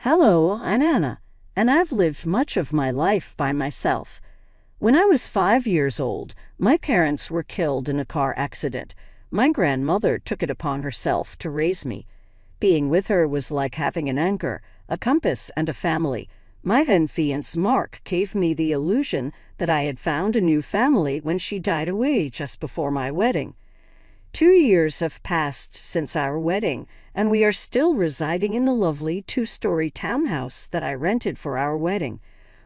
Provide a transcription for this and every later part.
Hello, I'm Anna, and I've lived much of my life by myself. When I was 5 years old, my parents were killed in a car accident. My grandmother took it upon herself to raise me. Being with her was like having an anchor, a compass, and a family. My then fiancé Mark gave me the illusion that I had found a new family when she died away just before my wedding. 2 years have passed since our wedding, and we are still residing in the lovely two-story townhouse that I rented for our wedding.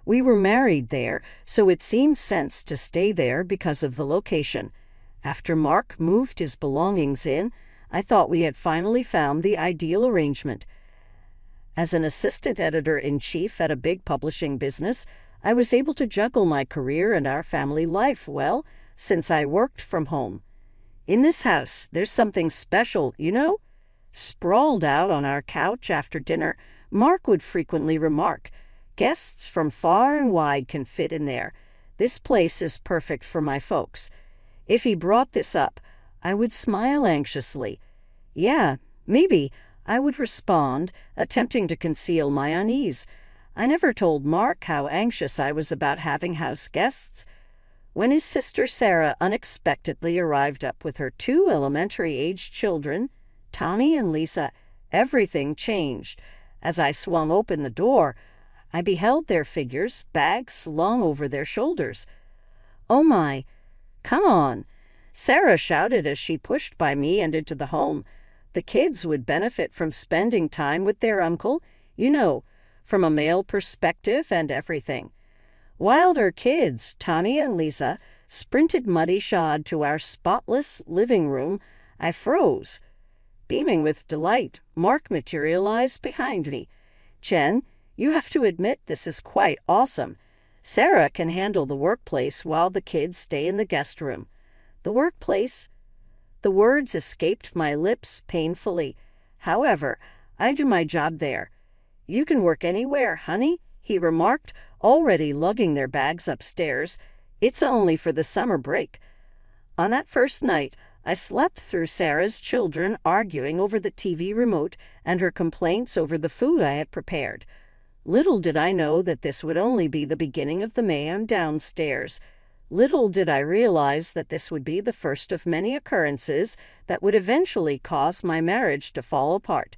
We were married there, so it seemed sense to stay there because of the location. After Mark moved his belongings in, I thought we had finally found the ideal arrangement. As an assistant editor-in-chief at a big publishing business, I was able to juggle my career and our family life well, since I worked from home. In this house, there's something special, you know? Sprawled out on our couch after dinner, Mark would frequently remark, "Guests from far and wide can fit in there. This place is perfect for my folks." If he brought this up, I would smile anxiously. "Yeah, maybe," I would respond, attempting to conceal my unease. I never told Mark how anxious I was about having house guests. When his sister Sarah unexpectedly arrived up with her 2 elementary-aged children, Tommy and Lisa, everything changed. As I swung open the door, I beheld their figures, bags slung over their shoulders. "Oh my, come on," Sarah shouted as she pushed by me and into the home. The kids would benefit from spending time with their uncle, you know, from a male perspective and everything. Wilder kids, Tommy and Lisa, sprinted muddy-shod to our spotless living room. I froze. Beaming with delight, Mark materialized behind me. "Jen, you have to admit this is quite awesome. Sarah can handle the workplace while the kids stay in the guest room." The workplace? The words escaped my lips painfully. However, I do my job there. "You can work anywhere, honey," he remarked, already lugging their bags upstairs. "It's only for the summer break." On that first night, I slept through Sarah's children arguing over the TV remote and her complaints over the food I had prepared. Little did I know that this would only be the beginning of the mayhem downstairs. Little did I realize that this would be the first of many occurrences that would eventually cause my marriage to fall apart.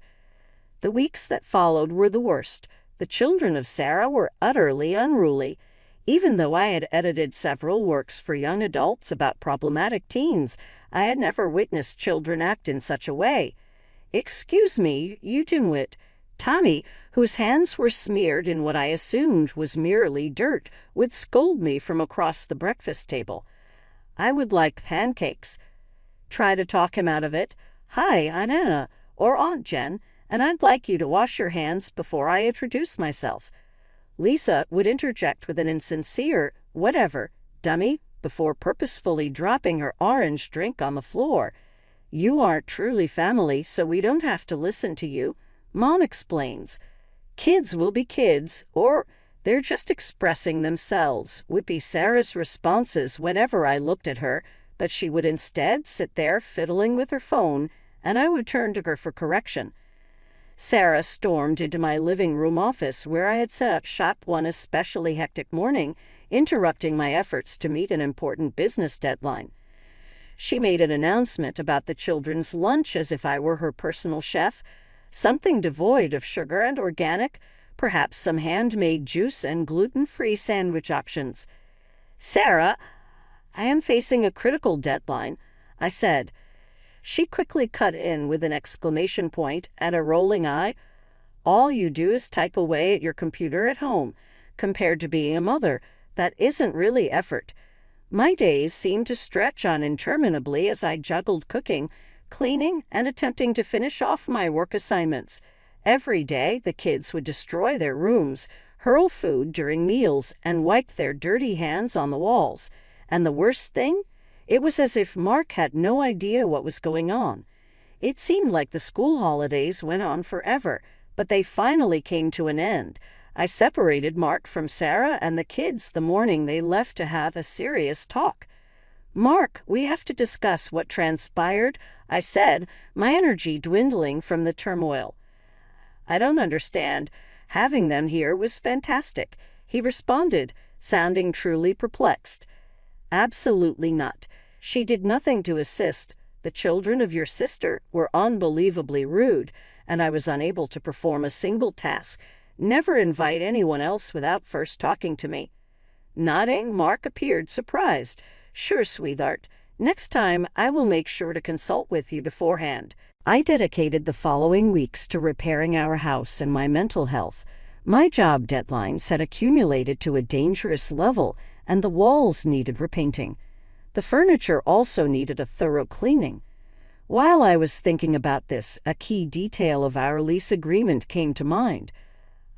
The weeks that followed were the worst. The children of Sarah were utterly unruly. Even though I had edited several works for young adults about problematic teens, I had never witnessed children act in such a way. "Excuse me, you dimwit." Tommy, whose hands were smeared in what I assumed was merely dirt, would scold me from across the breakfast table. I would like pancakes. Try to talk him out of it. "Hi, I'm Anna, or Aunt Jen, and I'd like you to wash your hands before I introduce myself." Lisa would interject with an insincere, "Whatever, dummy," before purposefully dropping her orange drink on the floor. "You aren't truly family, so we don't have to listen to you," Mom explains. "Kids will be kids, or they're just expressing themselves," would be Sarah's responses whenever I looked at her, but she would instead sit there fiddling with her phone, and I would turn to her for correction. Sarah stormed into my living room office where I had set up shop one especially hectic morning, interrupting my efforts to meet an important business deadline. She made an announcement about the children's lunch as if I were her personal chef, something devoid of sugar and organic, perhaps some handmade juice and gluten-free sandwich options. "Sarah, I am facing a critical deadline," I said. She quickly cut in with an exclamation point and a rolling eye. "All you do is type away at your computer at home. Compared to being a mother, that isn't really effort." My days seemed to stretch on interminably as I juggled cooking, cleaning, and attempting to finish off my work assignments. Every day, the kids would destroy their rooms, hurl food during meals, and wipe their dirty hands on the walls. And the worst thing? It was as if Mark had no idea what was going on. It seemed like the school holidays went on forever, but they finally came to an end. I separated Mark from Sarah and the kids the morning they left to have a serious talk. "Mark, we have to discuss what transpired," I said, my energy dwindling from the turmoil. "I don't understand. Having them here was fantastic, he responded, sounding truly perplexed. Absolutely not. She did nothing to assist. The children of your sister were unbelievably rude, and I was unable to perform a single task. Never invite anyone else without first talking to me. Nodding, Mark appeared surprised. Sure, sweetheart. Next time, I will make sure to consult with you beforehand. I dedicated the following weeks to repairing our house and my mental health. My job deadlines had accumulated to a dangerous level, and the walls needed repainting. The furniture also needed a thorough cleaning. While I was thinking about this, a key detail of our lease agreement came to mind.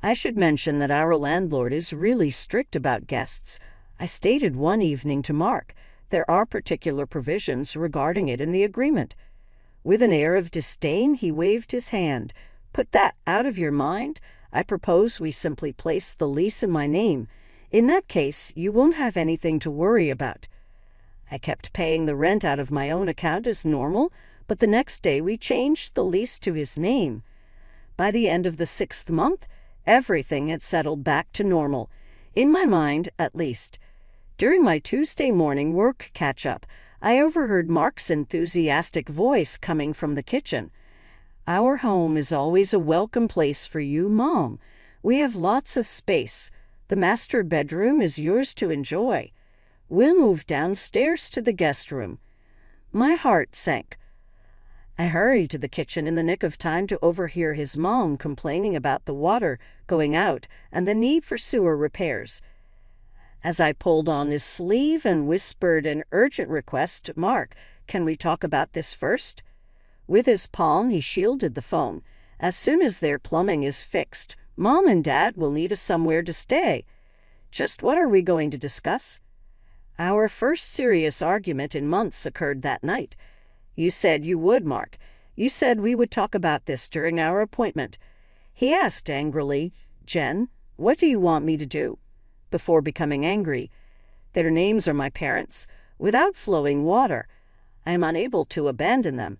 I should mention that our landlord is really strict about guests. I stated one evening to Mark, there are particular provisions regarding it in the agreement. With an air of disdain, he waved his hand. Put that out of your mind. I propose we simply place the lease in my name. In that case, you won't have anything to worry about. I kept paying the rent out of my own account as normal, but the next day we changed the lease to his name. By the end of the 6th month, everything had settled back to normal, in my mind at least. During my Tuesday morning work catch-up, I overheard Mark's enthusiastic voice coming from the kitchen. Our home is always a welcome place for you, Mom. We have lots of space. The master bedroom is yours to enjoy. We'll move downstairs to the guest room. My heart sank. I hurried to the kitchen in the nick of time to overhear his mom complaining about the water going out and the need for sewer repairs. As I pulled on his sleeve and whispered an urgent request to Mark, "Can we talk about this first?" With his palm, he shielded the phone. "As soon as their plumbing is fixed, Mom and Dad will need somewhere to stay." "Just what are we going to discuss?" Our first serious argument in months occurred that night. "You said you would, Mark. You said we would talk about this during our appointment." He asked angrily, "Jen, what do you want me to do?" Before becoming angry, "Their names are my parents. Without flowing water, I am unable to abandon them.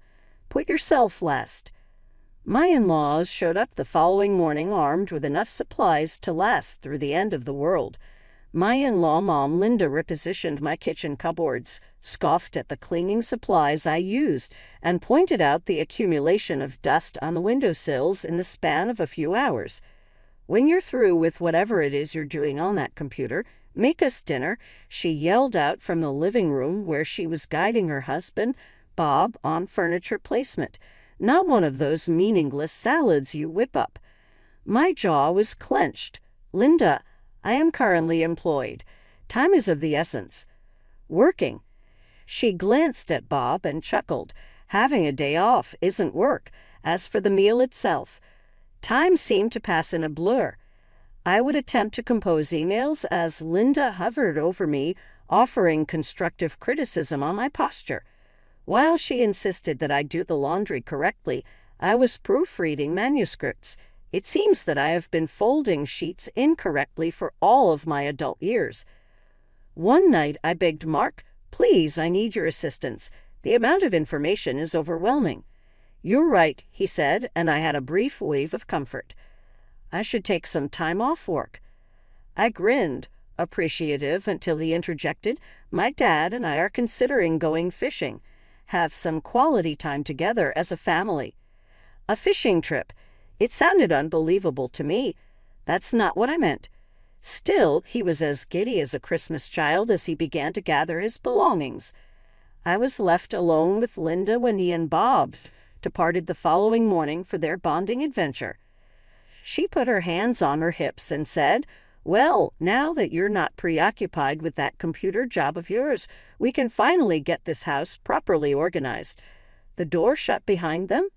Put yourself last." My in-laws showed up the following morning armed with enough supplies to last through the end of the world. My in-law mom, Linda, repositioned my kitchen cupboards, scoffed at the cleaning supplies I used, and pointed out the accumulation of dust on the windowsills in the span of a few hours. "When you're through with whatever it is you're doing on that computer, make us dinner," she yelled out from the living room where she was guiding her husband, Bob, on furniture placement. Not one of those meaningless salads you whip up. My jaw was clenched. "Linda, I am currently employed. Time is of the essence." "Working." She glanced at Bob and chuckled. "Having a day off isn't work. As for the meal itself," time seemed to pass in a blur. I would attempt to compose emails as Linda hovered over me, offering constructive criticism on my posture. While she insisted that I do the laundry correctly, I was proofreading manuscripts. It seems that I have been folding sheets incorrectly for all of my adult years. One night I begged Mark, "Please, I need your assistance. The amount of information is overwhelming." "You're right," he said, and I had a brief wave of comfort. I should take some time off work. I grinned, appreciative, until he interjected, "My dad and I are considering going fishing. Have some quality time together as a family." A fishing trip. It sounded unbelievable to me. That's not what I meant. Still, he was as giddy as a Christmas child as he began to gather his belongings. I was left alone with Linda when he and Bob departed the following morning for their bonding adventure. She put her hands on her hips and said, "Well, now that you're not preoccupied with that computer job of yours, we can finally get this house properly organized." The door shut behind them.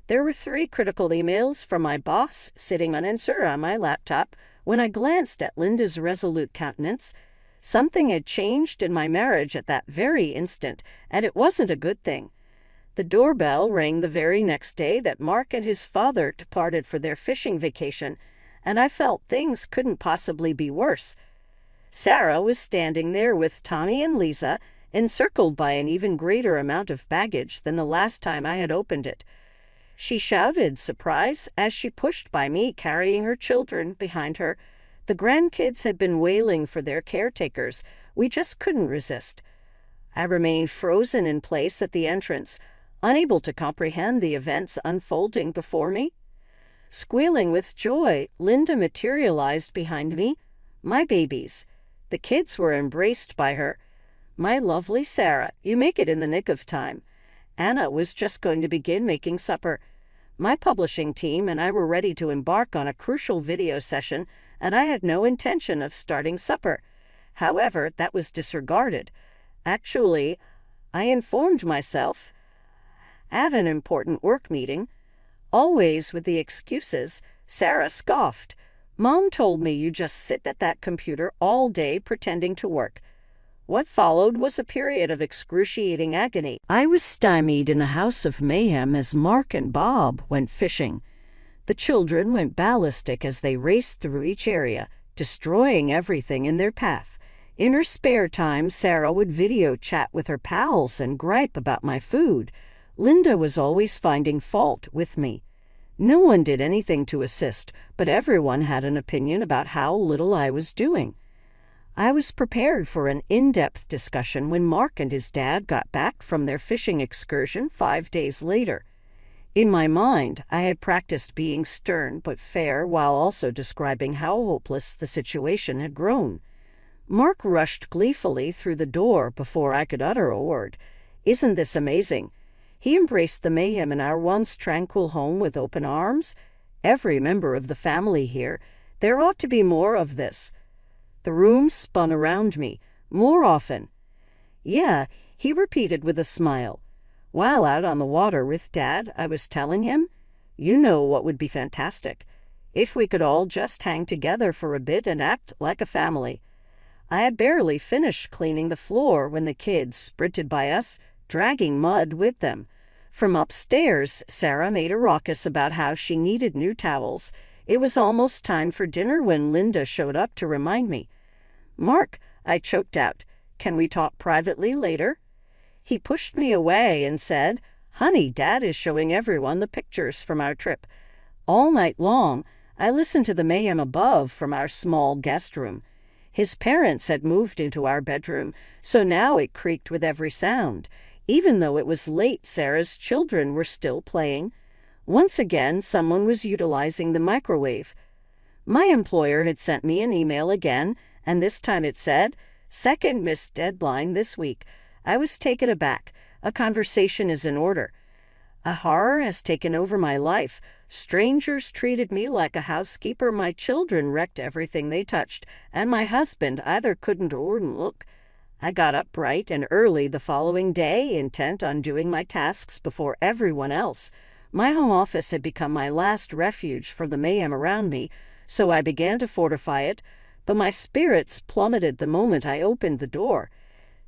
There were 3 critical emails from my boss sitting unanswered on my laptop when I glanced at Linda's resolute countenance. Something had changed in my marriage at that very instant, and it wasn't a good thing. The doorbell rang the very next day that Mark and his father departed for their fishing vacation, and I felt things couldn't possibly be worse. Sarah was standing there with Tommy and Lisa, encircled by an even greater amount of baggage than the last time I had opened it. She shouted surprise as she pushed by me, carrying her children behind her. The grandkids had been wailing for their caretakers. We just couldn't resist. I remained frozen in place at the entrance, unable to comprehend the events unfolding before me. Squealing with joy, Linda materialized behind me. My babies. The kids were embraced by her. My lovely Sarah, you make it in the nick of time. Anna was just going to begin making supper. My publishing team and I were ready to embark on a crucial video session, and I had no intention of starting supper. However, that was disregarded. Actually, I informed myself, I have an important work meeting. Always with the excuses, Sarah scoffed. Mom told me you just sit at that computer all day pretending to work. What followed was a period of excruciating agony. I was stymied in a house of mayhem as Mark and Bob went fishing. The children went ballistic as they raced through each area, destroying everything in their path. In her spare time, Sarah would video chat with her pals and gripe about my food. Linda was always finding fault with me. No one did anything to assist, but everyone had an opinion about how little I was doing. I was prepared for an in-depth discussion when Mark and his dad got back from their fishing excursion 5 days later. In my mind, I had practiced being stern but fair while also describing how hopeless the situation had grown. Mark rushed gleefully through the door before I could utter a word. Isn't this amazing? He embraced the mayhem in our once tranquil home with open arms. Every member of the family here. There ought to be more of this. The room spun around me, more often. Yeah, he repeated with a smile. While out on the water with Dad, I was telling him, you know what would be fantastic? If we could all just hang together for a bit and act like a family. I had barely finished cleaning the floor when the kids sprinted by us, dragging mud with them. From upstairs, Sarah made a ruckus about how she needed new towels. It was almost time for dinner when Linda showed up to remind me. Mark, I choked out, can we talk privately later? He pushed me away and said, Honey, Dad is showing everyone the pictures from our trip. All night long, I listened to the mayhem above from our small guest room. His parents had moved into our bedroom, so now it creaked with every sound. Even though it was late, Sarah's children were still playing. Once again, someone was utilizing the microwave. My employer had sent me an email again, and this time it said, Second missed deadline this week. I was taken aback. A conversation is in order. A horror has taken over my life. Strangers treated me like a housekeeper. My children wrecked everything they touched, and my husband either couldn't or wouldn't look. I got up bright and early the following day, intent on doing my tasks before everyone else. My home office had become my last refuge from the mayhem around me, so I began to fortify it, but my spirits plummeted the moment I opened the door.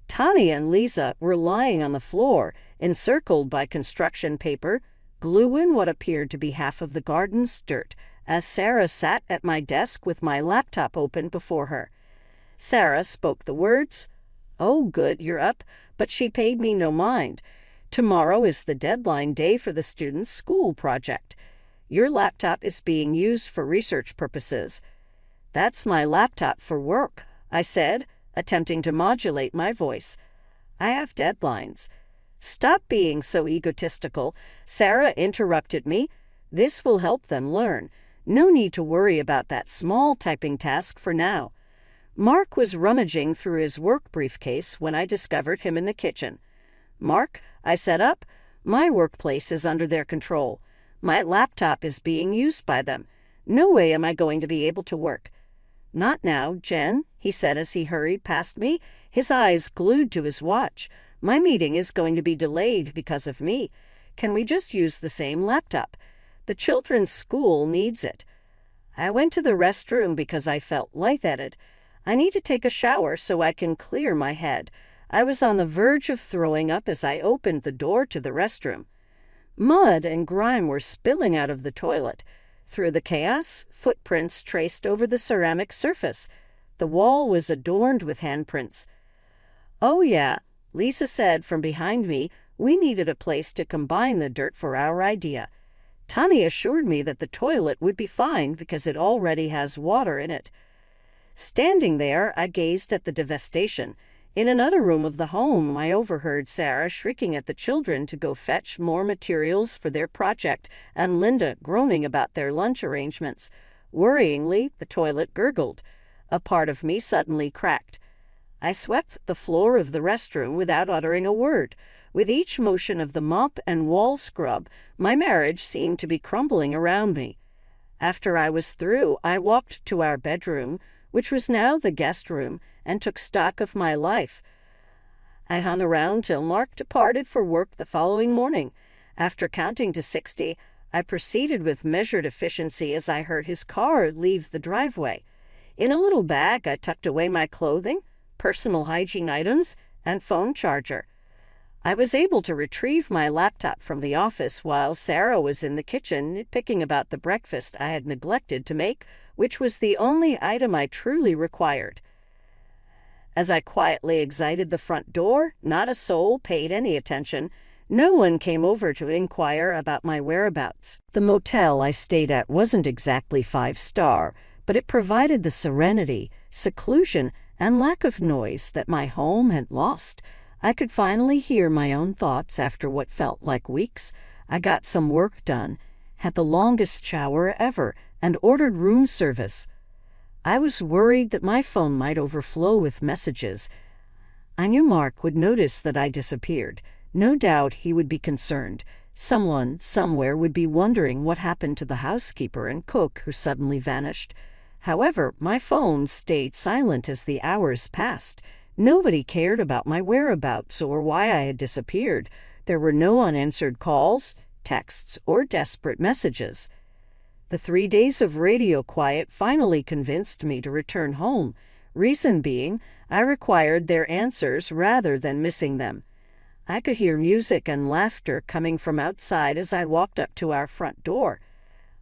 Tani and Lisa were lying on the floor, encircled by construction paper, gluing what appeared to be half of the garden's dirt, as Sarah sat at my desk with my laptop open before her. Sarah spoke the words, Oh, good, you're up, but she paid me no mind. Tomorrow is the deadline day for the student's school project. Your laptop is being used for research purposes. That's my laptop for work, I said, attempting to modulate my voice. I have deadlines. Stop being so egotistical, Sarah interrupted me. This will help them learn. No need to worry about that small typing task for now. Mark was rummaging through his work briefcase when I discovered him in the kitchen. Mark, I set up. My workplace is under their control. My laptop is being used by them. No way am I going to be able to work. Not now, Jen, he said as he hurried past me, his eyes glued to his watch. My meeting is going to be delayed because of me. Can we just use the same laptop? The children's school needs it. I went to the restroom because I felt lightheaded. I need to take a shower so I can clear my head. I was on the verge of throwing up as I opened the door to the restroom. Mud and grime were spilling out of the toilet. Through the chaos, footprints traced over the ceramic surface. The wall was adorned with handprints. Oh yeah, Lisa said from behind me, we needed a place to combine the dirt for our idea. Tommy assured me that the toilet would be fine because it already has water in it. Standing there, I gazed at the devastation. In another room of the home, I overheard Sarah shrieking at the children to go fetch more materials for their project, and Linda groaning about their lunch arrangements. Worryingly, the toilet gurgled. A part of me suddenly cracked. I swept the floor of the restroom without uttering a word. With each motion of the mop and wall scrub, my marriage seemed to be crumbling around me. After I was through, I walked to our bedroom, which was now the guest room, and took stock of my life. I hung around till Mark departed for work the following morning. After counting to 60, I proceeded with measured efficiency as I heard his car leave the driveway. In a little bag, I tucked away my clothing, personal hygiene items, and phone charger. I was able to retrieve my laptop from the office while Sarah was in the kitchen nitpicking about the breakfast I had neglected to make, which was the only item I truly required. As I quietly exited the front door, not a soul paid any attention. No one came over to inquire about my whereabouts. The motel I stayed at wasn't exactly 5-star, but it provided the serenity, seclusion, and lack of noise that my home had lost. I could finally hear my own thoughts after what felt like weeks. I got some work done, had the longest shower ever, and ordered room service. I was worried that my phone might overflow with messages. I knew Mark would notice that I disappeared. No doubt he would be concerned. Someone, somewhere, would be wondering what happened to the housekeeper and cook who suddenly vanished. However, my phone stayed silent as the hours passed. Nobody cared about my whereabouts or why I had disappeared. There were no unanswered calls, texts, or desperate messages. The 3 days of radio quiet finally convinced me to return home. Reason being, I required their answers rather than missing them. I could hear music and laughter coming from outside as I walked up to our front door.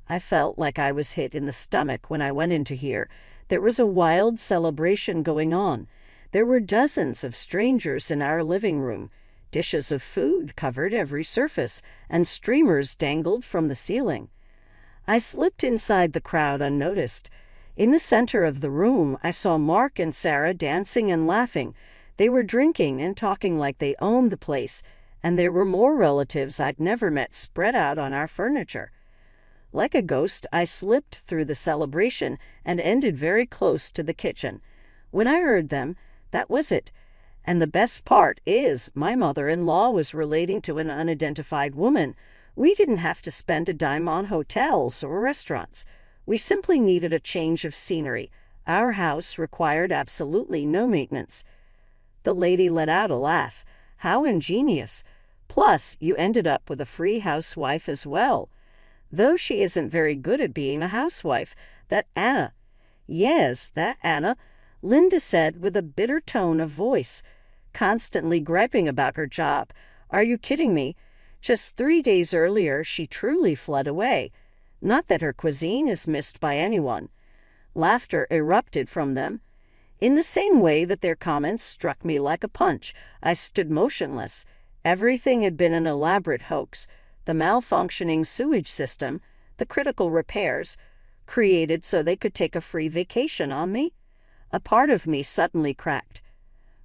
I felt like I was hit in the stomach when I went into here. There was a wild celebration going on. There were dozens of strangers in our living room. Dishes of food covered every surface, and streamers dangled from the ceiling. I slipped inside the crowd unnoticed. In the center of the room, I saw Mark and Sarah dancing and laughing. They were drinking and talking like they owned the place, and there were more relatives I'd never met spread out on our furniture. Like a ghost, I slipped through the celebration and ended very close to the kitchen. When I heard them, that was it. And the best part is, my mother-in-law was relating to an unidentified woman. We didn't have to spend a dime on hotels or restaurants. We simply needed a change of scenery. Our house required absolutely no maintenance. The lady let out a laugh. How ingenious. Plus, you ended up with a free housewife as well. Though she isn't very good at being a housewife. That Anna. Yes, that Anna. Linda said with a bitter tone of voice, constantly griping about her job. Are you kidding me? Just 3 days earlier, she truly fled away. Not that her cuisine is missed by anyone. Laughter erupted from them. In the same way that their comments struck me like a punch, I stood motionless. Everything had been an elaborate hoax. The malfunctioning sewage system, the critical repairs, created so they could take a free vacation on me. A part of me suddenly cracked.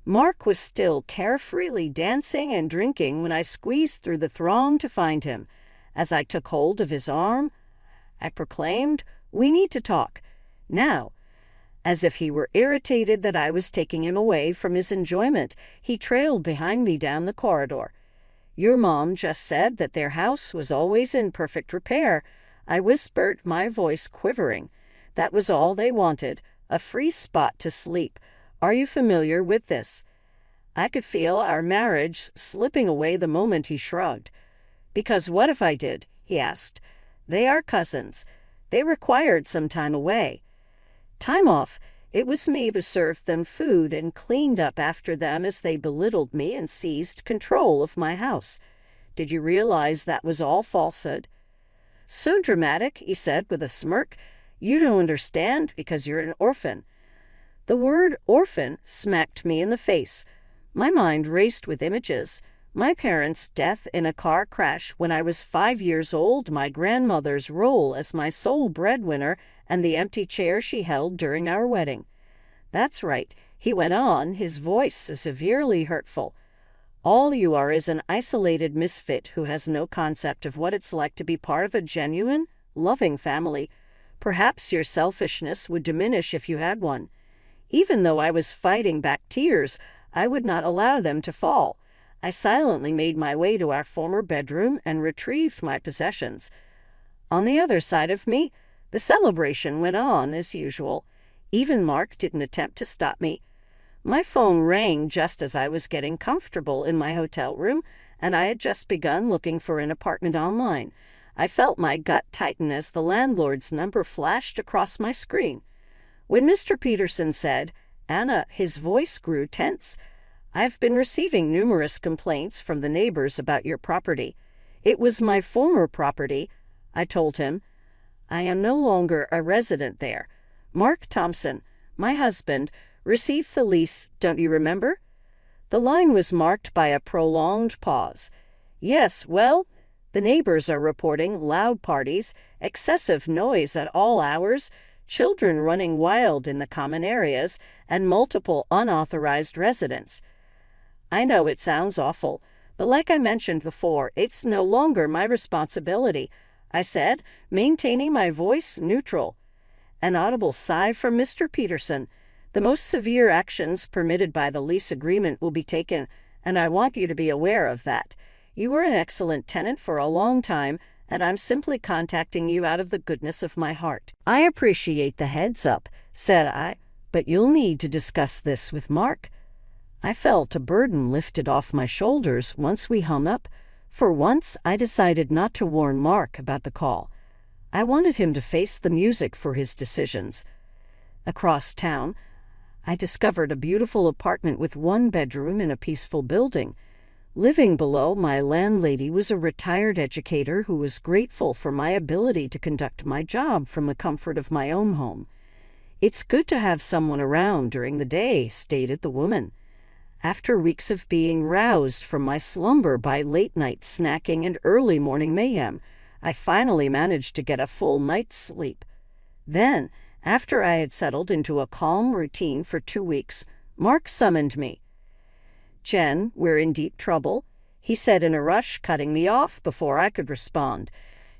Mark was still carefreely dancing and drinking when I squeezed through the throng to find him. As I took hold of his arm, I proclaimed, "We need to talk. Now." As if he were irritated that I was taking him away from his enjoyment, he trailed behind me down the corridor. "Your mom just said that their house was always in perfect repair," I whispered, my voice quivering. "That was all they wanted, a free spot to sleep. Are you familiar with this?" I could feel our marriage slipping away the moment he shrugged. "Because what if I did?" he asked. "They are cousins. They required some time away." Time off. It was me who served them food and cleaned up after them as they belittled me and seized control of my house. Did you realize that was all falsehood? "So dramatic," he said with a smirk. "You don't understand because you're an orphan." The word orphan smacked me in the face. My mind raced with images. My parents' death in a car crash when I was 5 years old, my grandmother's role as my sole breadwinner, and the empty chair she held during our wedding. That's right, he went on, his voice severely hurtful. All you are is an isolated misfit who has no concept of what it's like to be part of a genuine, loving family. Perhaps your selfishness would diminish if you had one. Even though I was fighting back tears, I would not allow them to fall. I silently made my way to our former bedroom and retrieved my possessions. On the other side of me, the celebration went on as usual. Even Mark didn't attempt to stop me. My phone rang just as I was getting comfortable in my hotel room, and I had just begun looking for an apartment online. I felt my gut tighten as the landlord's number flashed across my screen. When Mr. Peterson said, "Anna," his voice grew tense. "I've been receiving numerous complaints from the neighbors about your property." "It was my former property," I told him. "I am no longer a resident there. Mark Thompson, my husband, received the lease, don't you remember?" The line was marked by a prolonged pause. "Yes, well, the neighbors are reporting loud parties, excessive noise at all hours, children running wild in the common areas, and multiple unauthorized residents." "I know it sounds awful, but like I mentioned before, it's no longer my responsibility," I said, maintaining my voice neutral. An audible sigh from Mr. Peterson. "The most severe actions permitted by the lease agreement will be taken, and I want you to be aware of that. You were an excellent tenant for a long time, and I'm simply contacting you out of the goodness of my heart." "I appreciate the heads up," said I, "but you'll need to discuss this with Mark." I felt a burden lifted off my shoulders once we hung up. For once, I decided not to warn Mark about the call. I wanted him to face the music for his decisions. Across town, I discovered a beautiful apartment with one bedroom in a peaceful building. Living below, my landlady was a retired educator who was grateful for my ability to conduct my job from the comfort of my own home. "It's good to have someone around during the day," stated the woman. After weeks of being roused from my slumber by late-night snacking and early morning mayhem, I finally managed to get a full night's sleep. Then, after I had settled into a calm routine for 2 weeks, Mark summoned me. "Jen, we're in deep trouble," he said in a rush, cutting me off before I could respond.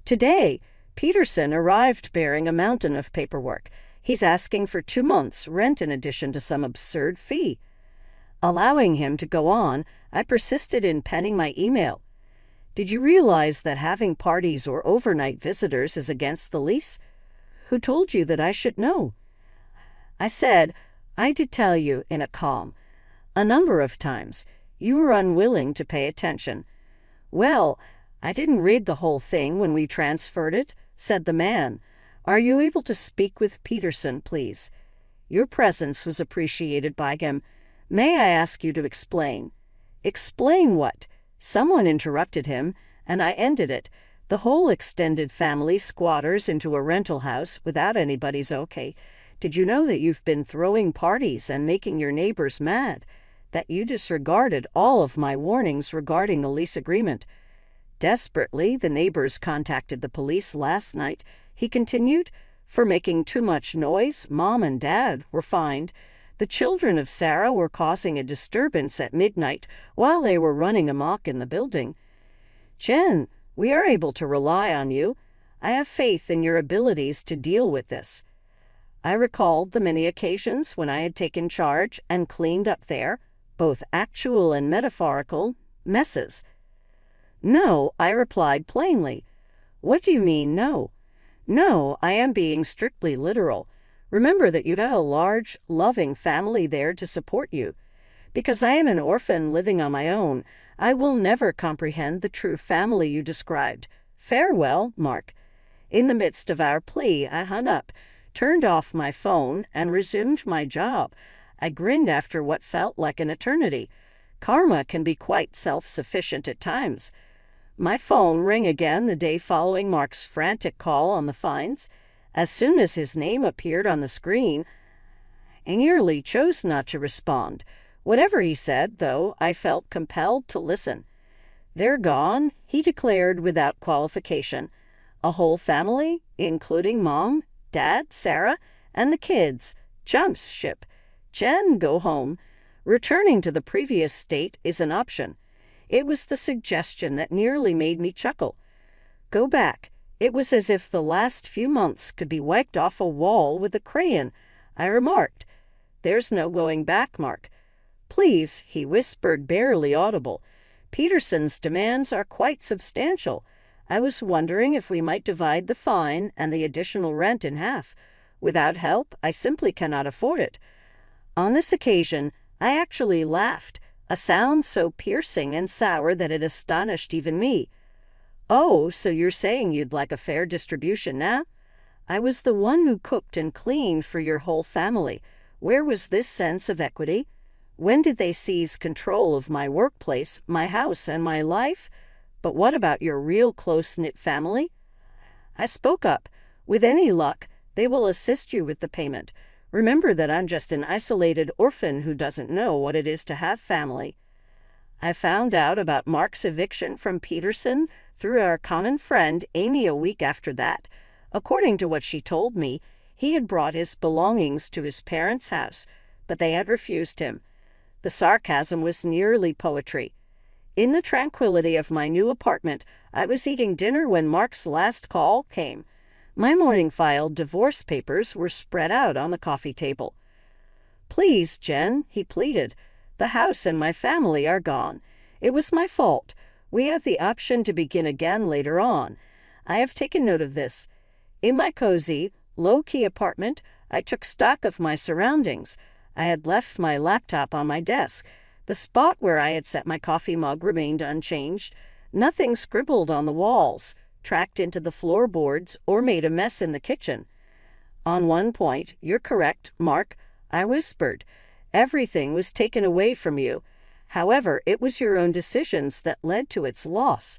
"Today, Peterson arrived bearing a mountain of paperwork. He's asking for 2 months' rent in addition to some absurd fee." Allowing him to go on, I persisted in penning my email. "Did you realize that having parties or overnight visitors is against the lease? Who told you that I should know?" I said, "I did tell you," in a calm. "A number of times. You were unwilling to pay attention." "Well, I didn't read the whole thing when we transferred it," said the man. "Are you able to speak with Peterson, please? Your presence was appreciated by him. May I ask you to explain?" "Explain what?" Someone interrupted him, and I ended it. "The whole extended family squatters into a rental house without anybody's okay. Did you know that you've been throwing parties and making your neighbors mad? That you disregarded all of my warnings regarding the lease agreement? Desperately, the neighbors contacted the police last night," he continued. "For making too much noise, Mom and Dad were fined. The children of Sarah were causing a disturbance at midnight while they were running amok in the building. Jen, we are able to rely on you. I have faith in your abilities to deal with this." I recalled the many occasions when I had taken charge and cleaned up there, both actual and metaphorical, messes. "No," I replied plainly. "What do you mean, no?" "No, I am being strictly literal. Remember that you have a large, loving family there to support you. Because I am an orphan living on my own, I will never comprehend the true family you described. Farewell, Mark." In the midst of our plea, I hung up, turned off my phone, and resumed my job. I grinned after what felt like an eternity. Karma can be quite self-sufficient at times. My phone rang again the day following Mark's frantic call on the fines. As soon as his name appeared on the screen, I nearly chose not to respond. Whatever he said, though, I felt compelled to listen. "They're gone," he declared without qualification. "A whole family, including Mom, Dad, Sarah, and the kids. Jumps ship. Jen, go home. Returning to the previous state is an option." It was the suggestion that nearly made me chuckle. Go back. It was as if the last few months could be wiped off a wall with a crayon. I remarked, "There's no going back, Mark." "Please," he whispered, barely audible. "Peterson's demands are quite substantial. I was wondering if we might divide the fine and the additional rent in half. Without help, I simply cannot afford it." On this occasion, I actually laughed, a sound so piercing and sour that it astonished even me. "Oh, so you're saying you'd like a fair distribution now? I was the one who cooked and cleaned for your whole family. Where was this sense of equity? When did they seize control of my workplace, my house, and my life? But what about your real close-knit family?" I spoke up. "With any luck, they will assist you with the payment. Remember that I'm just an isolated orphan who doesn't know what it is to have family." I found out about Mark's eviction from Peterson through our common friend Amy a week after that. According to what she told me, he had brought his belongings to his parents' house, but they had refused him. The sarcasm was nearly poetry. In the tranquility of my new apartment, I was eating dinner when Mark's last call came. My morning-filed divorce papers were spread out on the coffee table. "Please, Jen," he pleaded. "The house and my family are gone. It was my fault. We have the option to begin again later on. I have taken note of this. In my cozy, low-key apartment, I took stock of my surroundings. I had left my laptop on my desk. The spot where I had set my coffee mug remained unchanged. Nothing scribbled on the walls, tracked into the floorboards, or made a mess in the kitchen." "On one point, you're correct, Mark," I whispered. "Everything was taken away from you. However, it was your own decisions that led to its loss.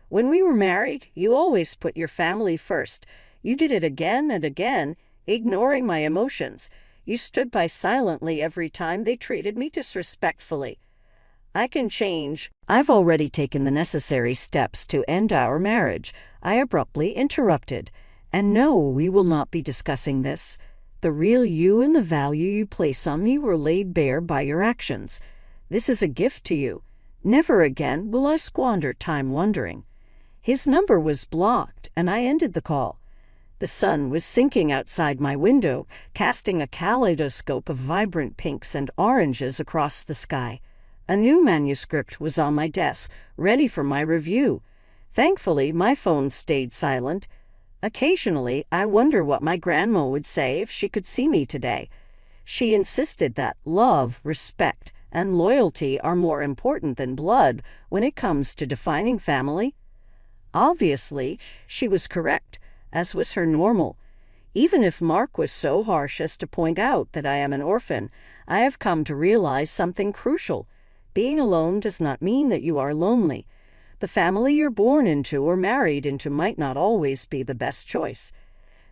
When we were married, you always put your family first. You did it again and again, ignoring my emotions. You stood by silently every time they treated me disrespectfully. I can change. I've already taken the necessary steps to end our marriage," I abruptly interrupted. "And no, we will not be discussing this. The real you and the value you place on me were laid bare by your actions. This is a gift to you. Never again will I squander time wondering." His number was blocked, and I ended the call. The sun was sinking outside my window, casting a kaleidoscope of vibrant pinks and oranges across the sky. A new manuscript was on my desk, ready for my review. Thankfully, my phone stayed silent. Occasionally, I wonder what my grandma would say if she could see me today. She insisted that love, respect, and loyalty are more important than blood when it comes to defining family. Obviously, she was correct, as was her normal. Even if Mark was so harsh as to point out that I am an orphan, I have come to realize something crucial. Being alone does not mean that you are lonely. The family you're born into or married into might not always be the best choice.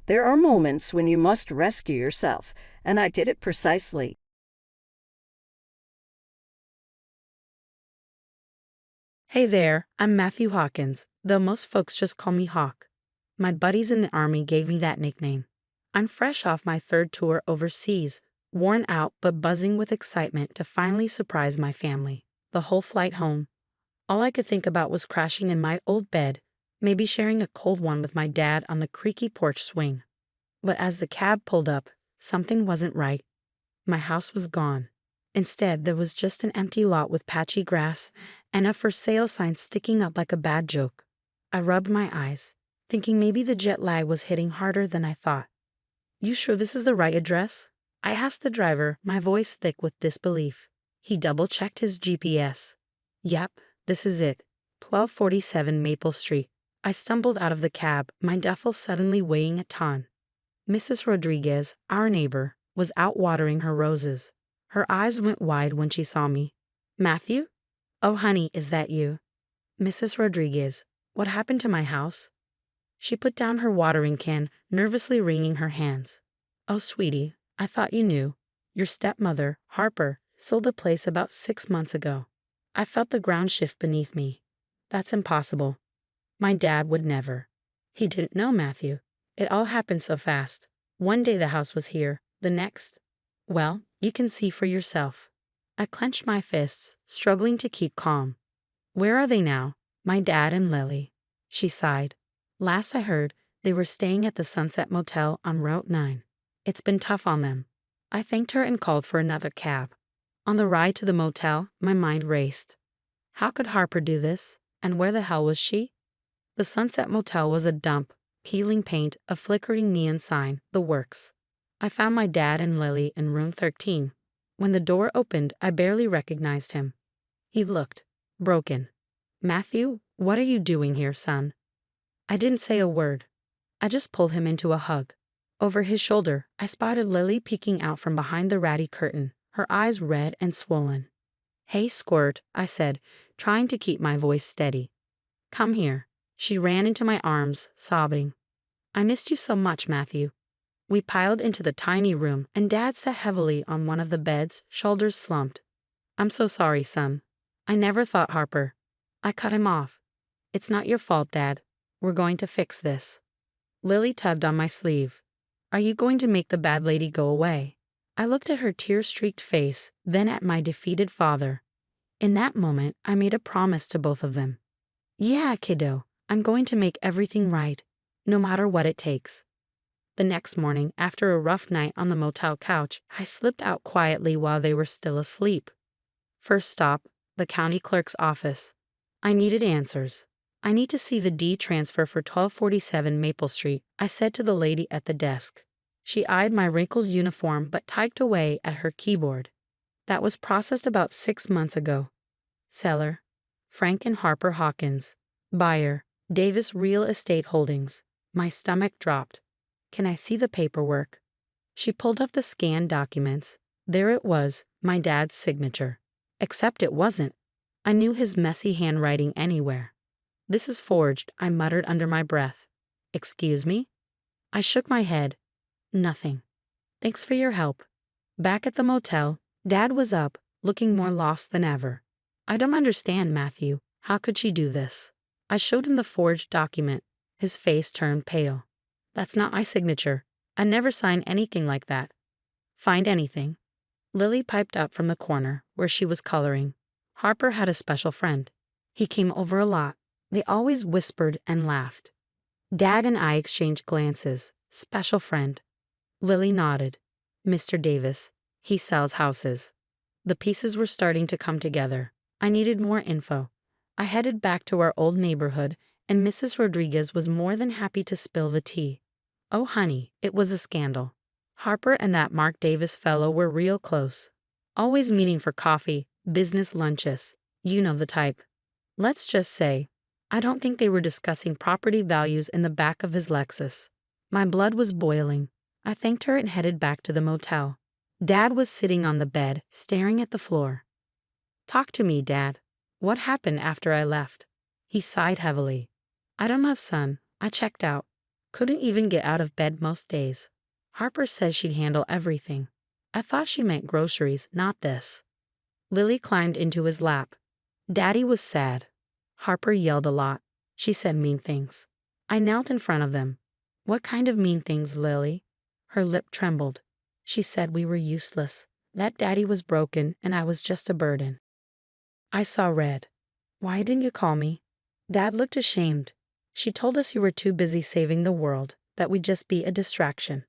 There are moments when you must rescue yourself, and I did it precisely. Hey there, I'm Matthew Hawkins, though most folks just call me Hawk. My buddies in the Army gave me that nickname. I'm fresh off my third tour overseas, worn out but buzzing with excitement to finally surprise my family. The whole flight home, all I could think about was crashing in my old bed, maybe sharing a cold one with my dad on the creaky porch swing. But as the cab pulled up, something wasn't right. My house was gone. Instead, there was just an empty lot with patchy grass and a for sale sign sticking up like a bad joke. I rubbed my eyes, thinking maybe the jet lag was hitting harder than I thought. "You sure this is the right address?" I asked the driver, my voice thick with disbelief. He double-checked his GPS. "Yep, this is it. 1247 Maple Street." I stumbled out of the cab, my duffel suddenly weighing a ton. Mrs. Rodriguez, our neighbor, was out watering her roses. Her eyes went wide when she saw me. "Matthew? Oh, honey, is that you?" "Mrs. Rodriguez, what happened to my house?" She put down her watering can, nervously wringing her hands. "Oh, sweetie, I thought you knew. Your stepmother, Harper, sold the place about 6 months ago." I felt the ground shift beneath me. That's impossible. My dad would never. He didn't know, Matthew. It all happened so fast. One day the house was here, the next. Well, you can see for yourself. I clenched my fists, struggling to keep calm. Where are they now? My dad and Lily. She sighed. Last I heard, they were staying at the Sunset Motel on Route 9. It's been tough on them. I thanked her and called for another cab. On the ride to the motel, my mind raced. How could Harper do this? And where the hell was she? The Sunset Motel was a dump, peeling paint, a flickering neon sign, the works. I found my dad and Lily in room 13. When the door opened, I barely recognized him. He looked broken. Matthew, what are you doing here, son? I didn't say a word. I just pulled him into a hug. Over his shoulder, I spotted Lily peeking out from behind the ratty curtain, her eyes red and swollen. Hey, Squirt, I said, trying to keep my voice steady. Come here. She ran into my arms, sobbing. I missed you so much, Matthew. We piled into the tiny room, and Dad sat heavily on one of the beds, shoulders slumped. I'm so sorry, son. I never thought Harper. I cut him off. It's not your fault, Dad. We're going to fix this. Lily tugged on my sleeve. Are you going to make the bad lady go away? I looked at her tear-streaked face, then at my defeated father. In that moment, I made a promise to both of them. Yeah, kiddo, I'm going to make everything right, no matter what it takes. The next morning, after a rough night on the motel couch, I slipped out quietly while they were still asleep. First stop, the county clerk's office. I needed answers. I need to see the deed transfer for 1247 Maple Street, I said to the lady at the desk. She eyed my wrinkled uniform but typed away at her keyboard. That was processed about 6 months ago. Seller, Frank and Harper Hawkins. Buyer, Davis Real Estate Holdings. My stomach dropped. Can I see the paperwork? She pulled up the scanned documents. There it was, my dad's signature. Except it wasn't. I knew his messy handwriting anywhere. This is forged, I muttered under my breath. Excuse me? I shook my head. Nothing. Thanks for your help. Back at the motel, Dad was up, looking more lost than ever. I don't understand, Matthew. How could she do this? I showed him the forged document. His face turned pale. That's not my signature. I never signed anything like that. Find anything. Lily piped up from the corner, where she was coloring. Harper had a special friend. He came over a lot. They always whispered and laughed. Dad and I exchanged glances. Special friend. Lily nodded. Mr. Davis. He sells houses. The pieces were starting to come together. I needed more info. I headed back to our old neighborhood, and Mrs. Rodriguez was more than happy to spill the tea. Oh, honey, it was a scandal. Harper and that Mark Davis fellow were real close. Always meeting for coffee, business lunches. You know the type. Let's just say, I don't think they were discussing property values in the back of his Lexus. My blood was boiling. I thanked her and headed back to the motel. Dad was sitting on the bed, staring at the floor. Talk to me, Dad. What happened after I left? He sighed heavily. I don't know, son. I checked out. Couldn't even get out of bed most days. Harper says she'd handle everything. I thought she meant groceries, not this. Lily climbed into his lap. Daddy was sad. Harper yelled a lot. She said mean things. I knelt in front of them. What kind of mean things, Lily? Her lip trembled. She said we were useless, that Daddy was broken and I was just a burden. I saw red. Why didn't you call me? Dad looked ashamed. She told us you were too busy saving the world, that we'd just be a distraction.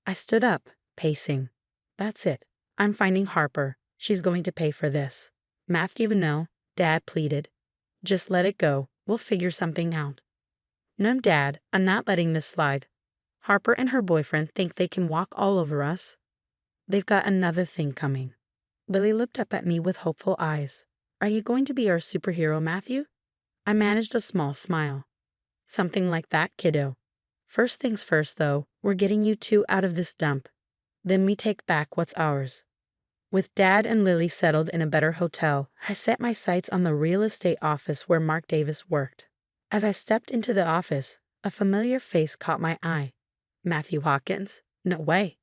I stood up, pacing. That's it. I'm finding Harper. She's going to pay for this. Matthew, no, Dad pleaded. Just let it go. We'll figure something out. No, Dad, I'm not letting this slide. Harper and her boyfriend think they can walk all over us. They've got another thing coming. Lily looked up at me with hopeful eyes. Are you going to be our superhero, Matthew? I managed a small smile. Something like that, kiddo. First things first, though, we're getting you two out of this dump. Then we take back what's ours. With Dad and Lily settled in a better hotel, I set my sights on the real estate office where Mark Davis worked. As I stepped into the office, a familiar face caught my eye. Matthew Hawkins? No way.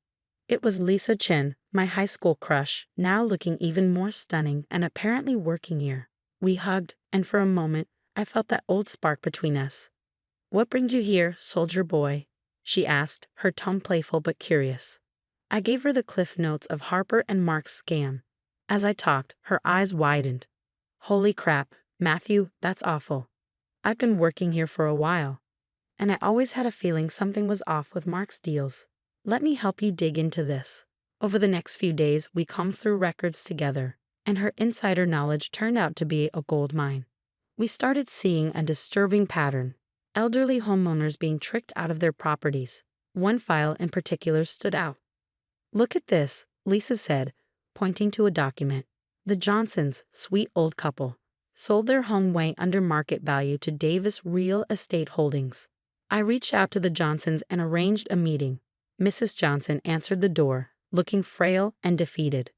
It was Lisa Chin, my high school crush, now looking even more stunning and apparently working here. We hugged, and for a moment, I felt that old spark between us. "What brings you here, soldier boy?" she asked, her tone playful but curious. I gave her the cliff notes of Harper and Mark's scam. As I talked, her eyes widened. "Holy crap, Matthew, that's awful. I've been working here for a while, and I always had a feeling something was off with Mark's deals. Let me help you dig into this." Over the next few days, we combed through records together, and her insider knowledge turned out to be a gold mine. We started seeing a disturbing pattern: elderly homeowners being tricked out of their properties. One file in particular stood out. "Look at this," Lisa said, pointing to a document. "The Johnsons, sweet old couple, sold their home way under market value to Davis Real Estate Holdings." I reached out to the Johnsons and arranged a meeting. Mrs. Johnson answered the door, looking frail and defeated.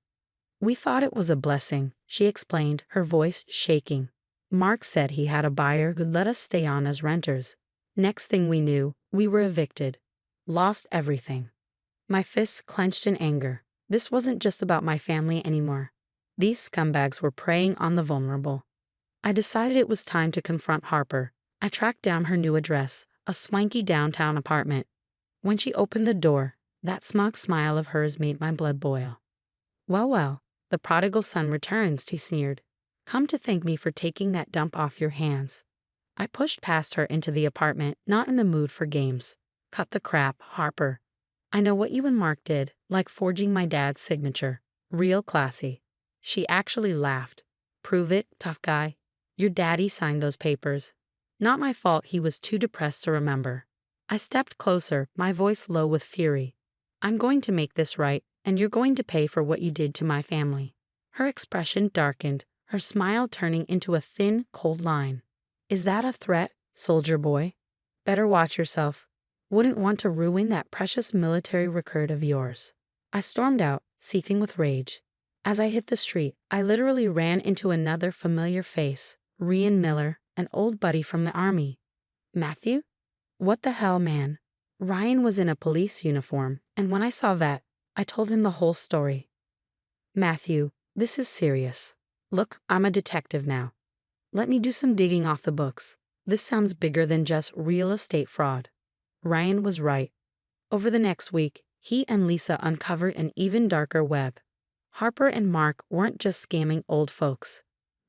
"We thought it was a blessing," she explained, her voice shaking. "Mark said he had a buyer who'd let us stay on as renters. Next thing we knew, we were evicted. Lost everything." My fists clenched in anger. This wasn't just about my family anymore. These scumbags were preying on the vulnerable. I decided it was time to confront Harper. I tracked down her new address, a swanky downtown apartment. When she opened the door, that smug smile of hers made my blood boil. "Well, well, the prodigal son returns," she sneered. "Come to thank me for taking that dump off your hands." I pushed past her into the apartment, not in the mood for games. "Cut the crap, Harper. I know what you and Mark did, like forging my dad's signature. Real classy." She actually laughed. "Prove it, tough guy. Your daddy signed those papers. Not my fault he was too depressed to remember." I stepped closer, my voice low with fury. "I'm going to make this right, and you're going to pay for what you did to my family." Her expression darkened, her smile turning into a thin, cold line. "Is that a threat, soldier boy? Better watch yourself. Wouldn't want to ruin that precious military record of yours." I stormed out, seething with rage. As I hit the street, I literally ran into another familiar face, Ryan Miller, an old buddy from the army. "Matthew? What the hell, man?" Ryan was in a police uniform, and when I saw that, I told him the whole story. "Matthew, this is serious. Look, I'm a detective now. Let me do some digging off the books. This sounds bigger than just real estate fraud." Ryan was right. Over the next week, he and Lisa uncovered an even darker web. Harper and Mark weren't just scamming old folks.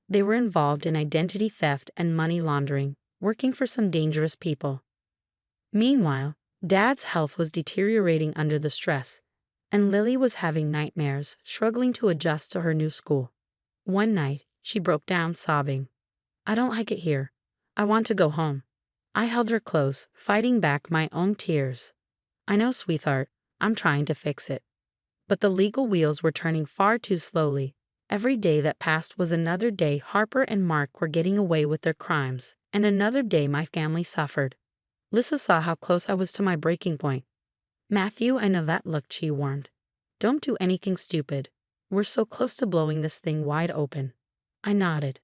They were involved in identity theft and money laundering, working for some dangerous people. Meanwhile, Dad's health was deteriorating under the stress, and Lily was having nightmares, struggling to adjust to her new school. One night, she broke down sobbing. "I don't like it here. I want to go home." I held her close, fighting back my own tears. "I know, sweetheart. I'm trying to fix it." But the legal wheels were turning far too slowly. Every day that passed was another day Harper and Mark were getting away with their crimes, and another day my family suffered. Lisa saw how close I was to my breaking point. "Matthew, I know that look," she warned. "Don't do anything stupid. We're so close to blowing this thing wide open." I nodded.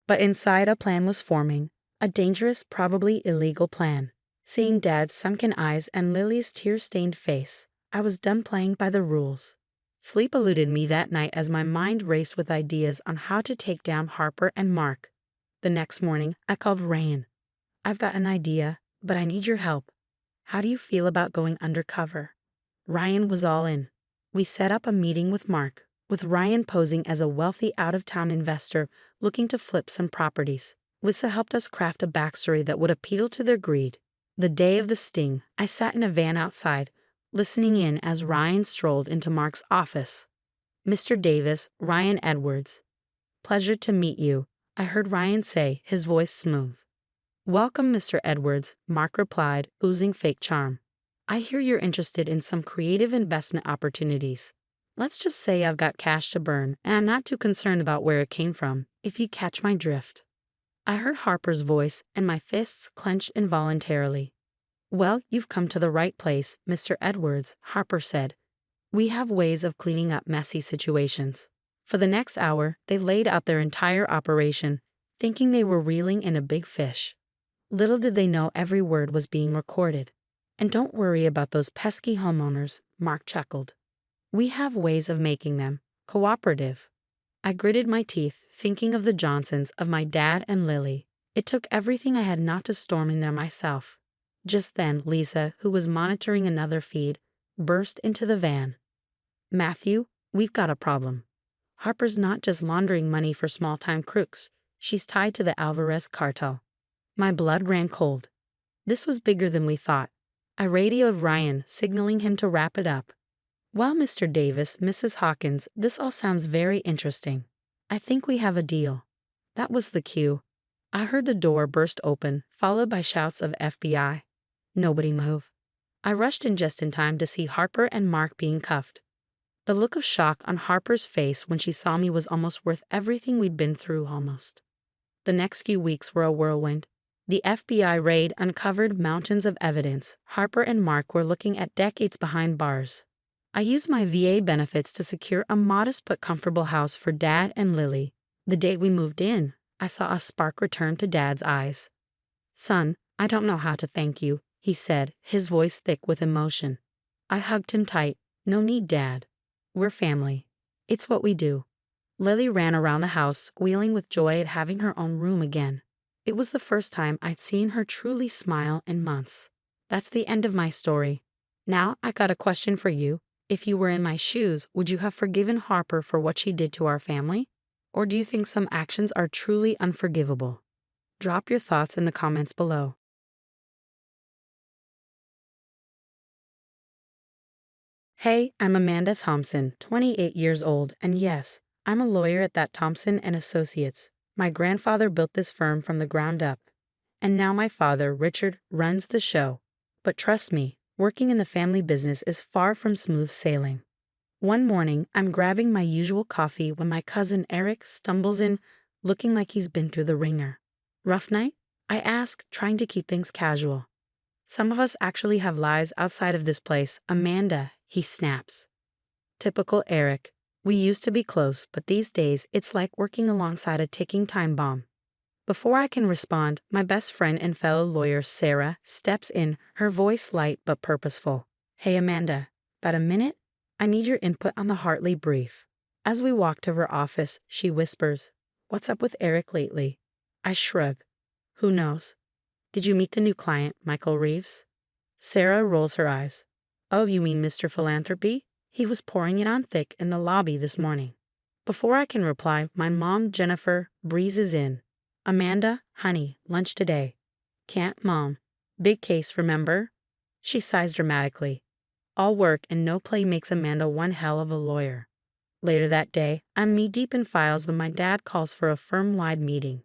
But inside a plan was forming, a dangerous, probably illegal plan. Seeing Dad's sunken eyes and Lily's tear-stained face, I was done playing by the rules. Sleep eluded me that night as my mind raced with ideas on how to take down Harper and Mark. The next morning, I called Ryan. "I've got an idea, but I need your help. How do you feel about going undercover?" Ryan was all in. We set up a meeting with Mark, with Ryan posing as a wealthy out-of-town investor looking to flip some properties. Lisa helped us craft a backstory that would appeal to their greed. The day of the sting, I sat in a van outside, listening in as Ryan strolled into Mark's office. "Mr. Davis, Ryan Edwards." "Pleasure to meet you," I heard Ryan say, his voice smooth. "Welcome, Mr. Edwards," Mark replied, oozing fake charm. "I hear you're interested in some creative investment opportunities. Let's just say I've got cash to burn, and I'm not too concerned about where it came from, if you catch my drift." I heard Harper's voice, and my fists clenched involuntarily. "Well, you've come to the right place, Mr. Edwards," Harper said. "We have ways of cleaning up messy situations." For the next hour, they laid out their entire operation, thinking they were reeling in a big fish. Little did they know every word was being recorded. "And don't worry about those pesky homeowners," Mark chuckled. "We have ways of making them cooperative." I gritted my teeth, thinking of the Johnsons, of my dad and Lily. It took everything I had not to storm in there myself. Just then, Lisa, who was monitoring another feed, burst into the van. "Matthew, we've got a problem. Harper's not just laundering money for small-time crooks. She's tied to the Alvarez cartel." My blood ran cold. This was bigger than we thought. I radioed Ryan, signaling him to wrap it up. "Well, Mr. Davis, Mrs. Hawkins, this all sounds very interesting. I think we have a deal." That was the cue. I heard the door burst open, followed by shouts of FBI. "Nobody move." I rushed in just in time to see Harper and Mark being cuffed. The look of shock on Harper's face when she saw me was almost worth everything we'd been through almost. The next few weeks were a whirlwind. The FBI raid uncovered mountains of evidence. Harper and Mark were looking at decades behind bars. I used my VA benefits to secure a modest but comfortable house for Dad and Lily. The day we moved in, I saw a spark return to Dad's eyes. "Son, I don't know how to thank you," he said, his voice thick with emotion. I hugged him tight. "No need, Dad. We're family. It's what we do." Lily ran around the house, squealing with joy at having her own room again. It was the first time I'd seen her truly smile in months. That's the end of my story. Now I got a question for you. If you were in my shoes, would you have forgiven Harper for what she did to our family? Or do you think some actions are truly unforgivable? Drop your thoughts in the comments below. Hey, I'm Amanda Thompson, 28 years old, and yes, I'm a lawyer at that Thompson and Associates. My grandfather built this firm from the ground up. And now my father, Richard, runs the show. But trust me, working in the family business is far from smooth sailing. One morning, I'm grabbing my usual coffee when my cousin Eric stumbles in, looking like he's been through the ringer. "Rough night?" I ask, trying to keep things casual. "Some of us actually have lives outside of this place, Amanda," he snaps. Typical Eric. We used to be close, but these days it's like working alongside a ticking time bomb. Before I can respond, my best friend and fellow lawyer Sarah steps in, her voice light but purposeful. "Hey Amanda, got a minute? I need your input on the Hartley brief." As we walk to her office, she whispers, "What's up with Eric lately?" I shrug. "Who knows? Did you meet the new client, Michael Reeves?" Sarah rolls her eyes. "Oh, you mean Mr. Philanthropy? He was pouring it on thick in the lobby this morning." Before I can reply, my mom, Jennifer, breezes in. "Amanda, honey, lunch today." "Can't, Mom. Big case, remember?" She sighs dramatically. All work and no play makes Amanda one hell of a lawyer. Later that day, I'm knee-deep in files when my dad calls for a firm-wide meeting.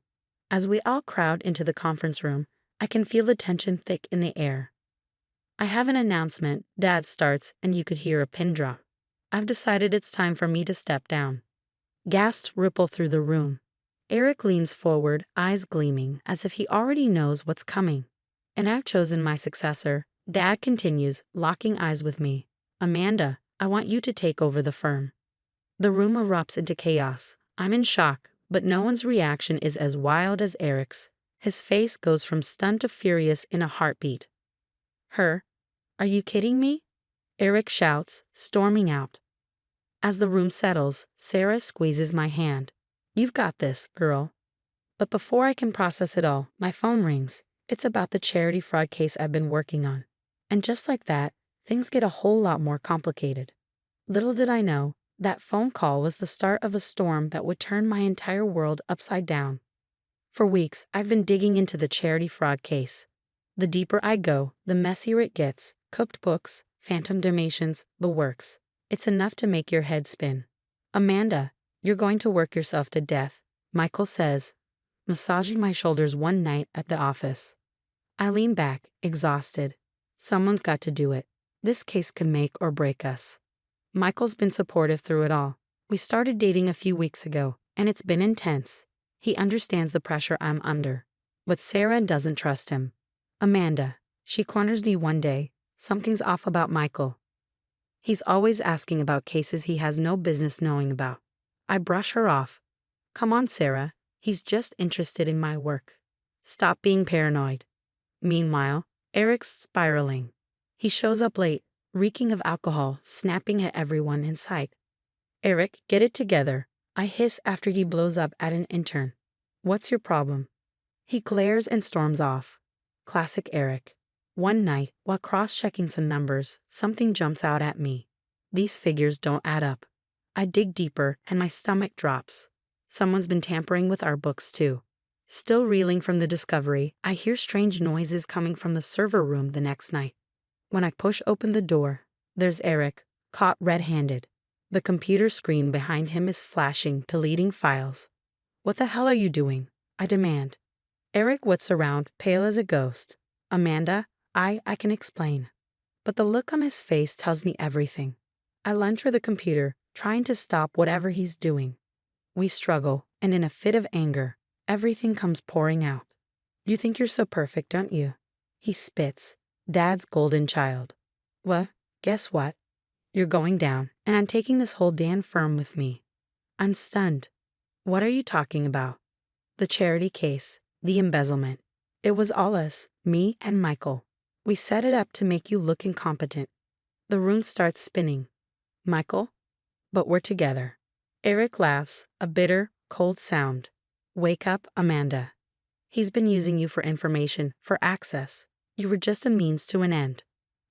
As we all crowd into the conference room, I can feel the tension thick in the air. "I have an announcement," Dad starts, and you could hear a pin drop. "I've decided it's time for me to step down." Gasps ripple through the room. Eric leans forward, eyes gleaming, as if he already knows what's coming. "And I've chosen my successor," Dad continues, locking eyes with me. "Amanda, I want you to take over the firm." The room erupts into chaos. I'm in shock, but no one's reaction is as wild as Eric's. His face goes from stunned to furious in a heartbeat. "Her? Are you kidding me?" Eric shouts, storming out. As the room settles, Sarah squeezes my hand. "You've got this, girl." But before I can process it all, my phone rings. It's about the charity fraud case I've been working on. And just like that, things get a whole lot more complicated. Little did I know, that phone call was the start of a storm that would turn my entire world upside down. For weeks, I've been digging into the charity fraud case. The deeper I go, the messier it gets. Cooked books, phantom donations, the works. It's enough to make your head spin. "Amanda, you're going to work yourself to death," Michael says, massaging my shoulders one night at the office. I lean back, exhausted. Someone's got to do it. This case could make or break us. Michael's been supportive through it all. We started dating a few weeks ago, and it's been intense. He understands the pressure I'm under. But Sarah doesn't trust him. "Amanda," she corners me one day, "something's off about Michael. He's always asking about cases he has no business knowing about." I brush her off. "Come on, Sarah. He's just interested in my work. Stop being paranoid." Meanwhile, Eric's spiraling. He shows up late, reeking of alcohol, snapping at everyone in sight. "Eric, get it together," I hiss after he blows up at an intern. "What's your problem?" He glares and storms off. Classic Eric. One night, while cross-checking some numbers, something jumps out at me. These figures don't add up. I dig deeper and my stomach drops. Someone's been tampering with our books too. Still reeling from the discovery, I hear strange noises coming from the server room the next night. When I push open the door, there's Eric, caught red-handed. The computer screen behind him is flashing, deleting files. "What the hell are you doing?" I demand. Eric whips around, pale as a ghost. "Amanda, I can explain." But the look on his face tells me everything. I lunge for the computer, trying to stop whatever he's doing. We struggle, and in a fit of anger, everything comes pouring out. "You think you're so perfect, don't you?" He spits. "Dad's golden child." "Well, guess what? You're going down, and I'm taking this whole damn firm with me." I'm stunned. "What are you talking about?" "The charity case, the embezzlement. It was all us, me and Michael. We set it up to make you look incompetent." The room starts spinning. "Michael? But we're together." Eric laughs, a bitter, cold sound. "Wake up, Amanda. He's been using you for information, for access. You were just a means to an end."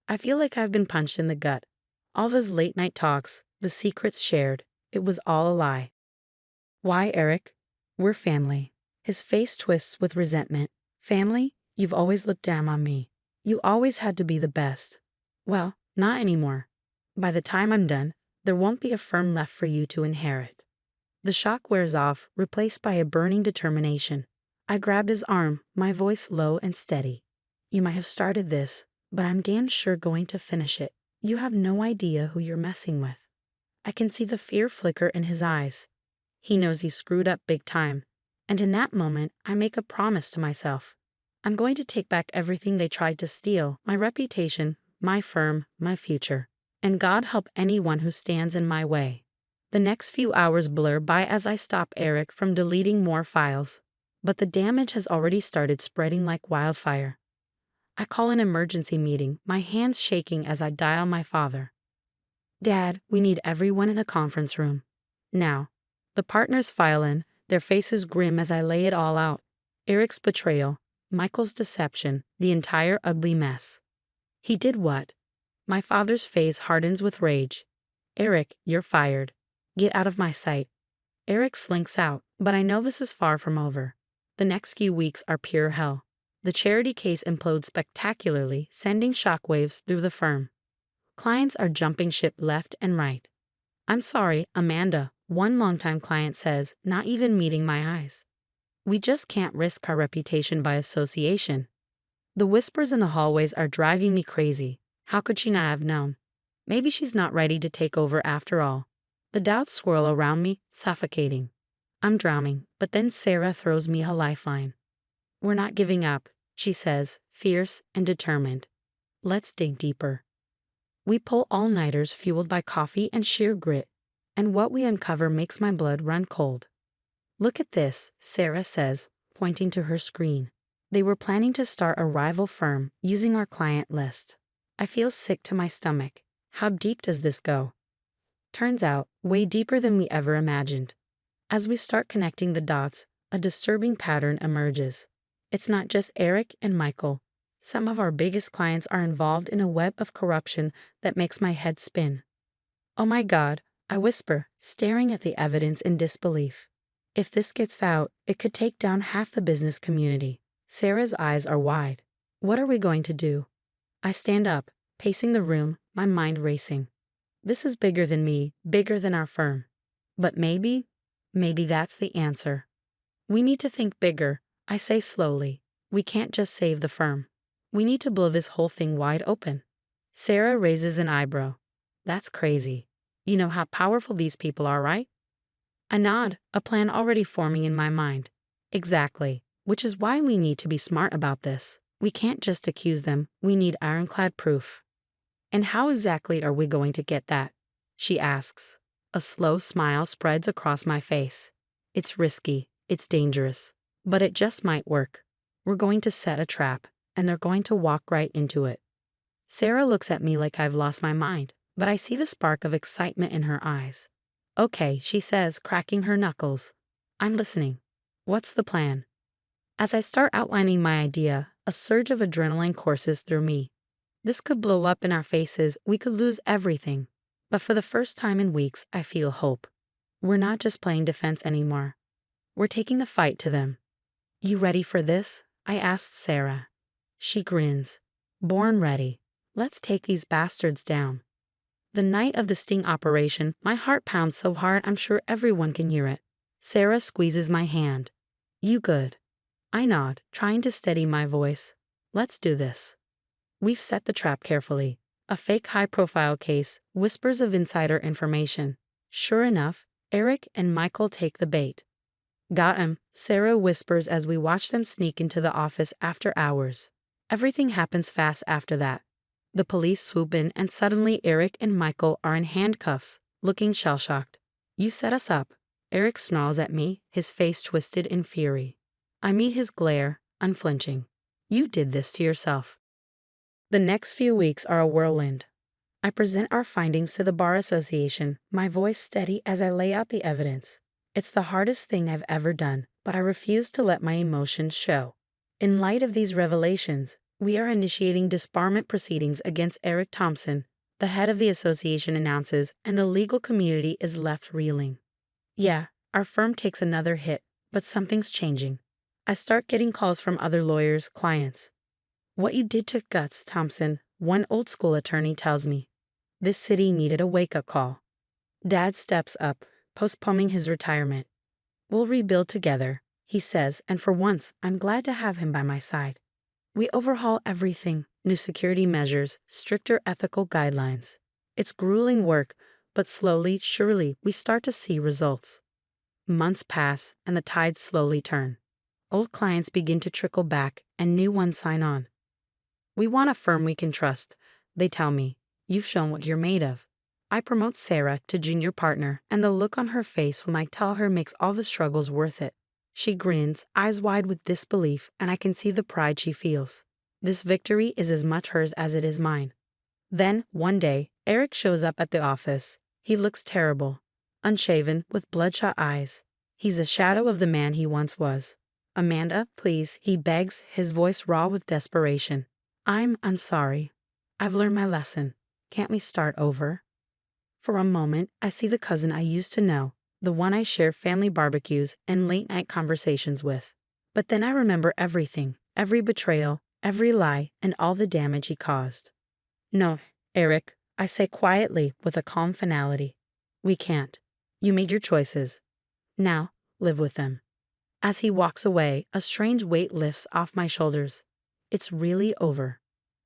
I feel like I've been punched in the gut. All those late-night talks, the secrets shared, it was all a lie. "Why, Eric? We're family." His face twists with resentment. "Family? You've always looked down on me. You always had to be the best." "Well, not anymore. By the time I'm done, there won't be a firm left for you to inherit." The shock wears off, replaced by a burning determination. I grabbed his arm, my voice low and steady. "You might have started this, but I'm damn sure going to finish it. You have no idea who you're messing with." I can see the fear flicker in his eyes. He knows he's screwed up big time. And in that moment, I make a promise to myself. I'm going to take back everything they tried to steal, my reputation, my firm, my future. And God help anyone who stands in my way. The next few hours blur by as I stop Eric from deleting more files. But the damage has already started spreading like wildfire. I call an emergency meeting, my hands shaking as I dial my father. "Dad, we need everyone in the conference room. Now." The partners file in, their faces grim as I lay it all out. Eric's betrayal, Michael's deception, the entire ugly mess. "He did what?" My father's face hardens with rage. "Eric, you're fired. Get out of my sight." Eric slinks out, but I know this is far from over. The next few weeks are pure hell. The charity case implodes spectacularly, sending shockwaves through the firm. Clients are jumping ship left and right. "I'm sorry, Amanda," one longtime client says, not even meeting my eyes. "We just can't risk our reputation by association." The whispers in the hallways are driving me crazy. How could she not have known? Maybe she's not ready to take over after all. The doubts swirl around me, suffocating. I'm drowning, but then Sarah throws me a lifeline. "We're not giving up," she says, fierce and determined. "Let's dig deeper." We pull all-nighters fueled by coffee and sheer grit, and what we uncover makes my blood run cold. "Look at this," Sarah says, pointing to her screen. They were planning to start a rival firm using our client list. I feel sick to my stomach. How deep does this go? Turns out, way deeper than we ever imagined. As we start connecting the dots, a disturbing pattern emerges. It's not just Eric and Michael. Some of our biggest clients are involved in a web of corruption that makes my head spin. "Oh my God," I whisper, staring at the evidence in disbelief. "If this gets out, it could take down half the business community." Sarah's eyes are wide. "What are we going to do?" I stand up, pacing the room, my mind racing. This is bigger than me, bigger than our firm. But maybe that's the answer. "We need to think bigger," I say slowly. "We can't just save the firm. We need to blow this whole thing wide open." Sarah raises an eyebrow. "That's crazy. You know how powerful these people are, right?" I nod, a plan already forming in my mind. "Exactly, which is why we need to be smart about this. We can't just accuse them, we need ironclad proof." "And how exactly are we going to get that?" she asks. A slow smile spreads across my face. "It's risky, it's dangerous, but it just might work. We're going to set a trap, and they're going to walk right into it." Sarah looks at me like I've lost my mind, but I see the spark of excitement in her eyes. "Okay," she says, cracking her knuckles. "I'm listening. What's the plan?" As I start outlining my idea, a surge of adrenaline courses through me. This could blow up in our faces, we could lose everything. But for the first time in weeks, I feel hope. We're not just playing defense anymore. We're taking the fight to them. You ready for this? I asked Sarah. She grins. Born ready. Let's take these bastards down. The night of the sting operation, my heart pounds so hard I'm sure everyone can hear it. Sarah squeezes my hand. You good? I nod, trying to steady my voice. Let's do this. We've set the trap carefully. A fake high-profile case, whispers of insider information. Sure enough, Eric and Michael take the bait. Got him, Sarah whispers as we watch them sneak into the office after hours. Everything happens fast after that. The police swoop in and suddenly Eric and Michael are in handcuffs, looking shell-shocked. You set us up. Eric snarls at me, his face twisted in fury. I meet his glare, unflinching. You did this to yourself. The next few weeks are a whirlwind. I present our findings to the Bar Association, my voice steady as I lay out the evidence. It's the hardest thing I've ever done, but I refuse to let my emotions show. In light of these revelations, we are initiating disbarment proceedings against Eric Thompson, the head of the association announces, and the legal community is left reeling. Yeah, our firm takes another hit, but something's changing. I start getting calls from other lawyers, clients. What you did took guts, Thompson, one old-school attorney tells me. This city needed a wake-up call. Dad steps up, postponing his retirement. We'll rebuild together, he says, and for once, I'm glad to have him by my side. We overhaul everything, new security measures, stricter ethical guidelines. It's grueling work, but slowly, surely, we start to see results. Months pass, and the tides slowly turn. Old clients begin to trickle back, and new ones sign on. We want a firm we can trust, they tell me. You've shown what you're made of. I promote Sarah to junior partner, and the look on her face when I tell her makes all the struggles worth it. She grins, eyes wide with disbelief, and I can see the pride she feels. This victory is as much hers as it is mine. Then, one day, Eric shows up at the office. He looks terrible, unshaven, with bloodshot eyes. He's a shadow of the man he once was. Amanda, please, he begs, his voice raw with desperation. I'm sorry. I've learned my lesson. Can't we start over? For a moment, I see the cousin I used to know, the one I share family barbecues and late-night conversations with. But then I remember everything, every betrayal, every lie, and all the damage he caused. No, Eric, I say quietly with a calm finality. We can't. You made your choices. Now, live with them. As he walks away, a strange weight lifts off my shoulders. It's really over.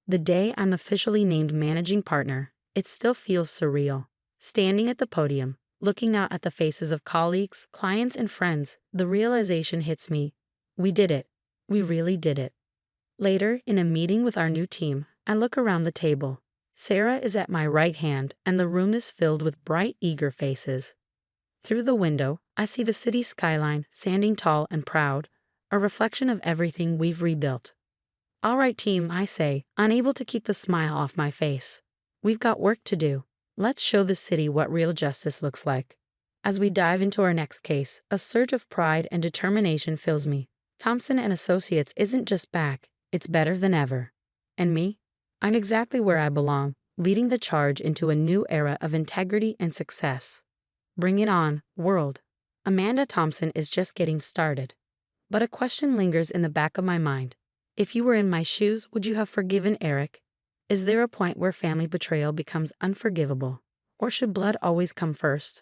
The day I'm officially named managing partner, it still feels surreal. Standing at the podium, looking out at the faces of colleagues, clients, and friends, the realization hits me. We did it. We really did it. Later, in a meeting with our new team, I look around the table. Sarah is at my right hand, and the room is filled with bright, eager faces. Through the window, I see the city skyline, standing tall and proud, a reflection of everything we've rebuilt. All right, team, I say, unable to keep the smile off my face. We've got work to do. Let's show the city what real justice looks like. As we dive into our next case, a surge of pride and determination fills me. Thompson and Associates isn't just back, it's better than ever. And me? I'm exactly where I belong, leading the charge into a new era of integrity and success. Bring it on, world. Amanda Thompson is just getting started. But a question lingers in the back of my mind. If you were in my shoes, would you have forgiven Eric? Is there a point where family betrayal becomes unforgivable? Or should blood always come first?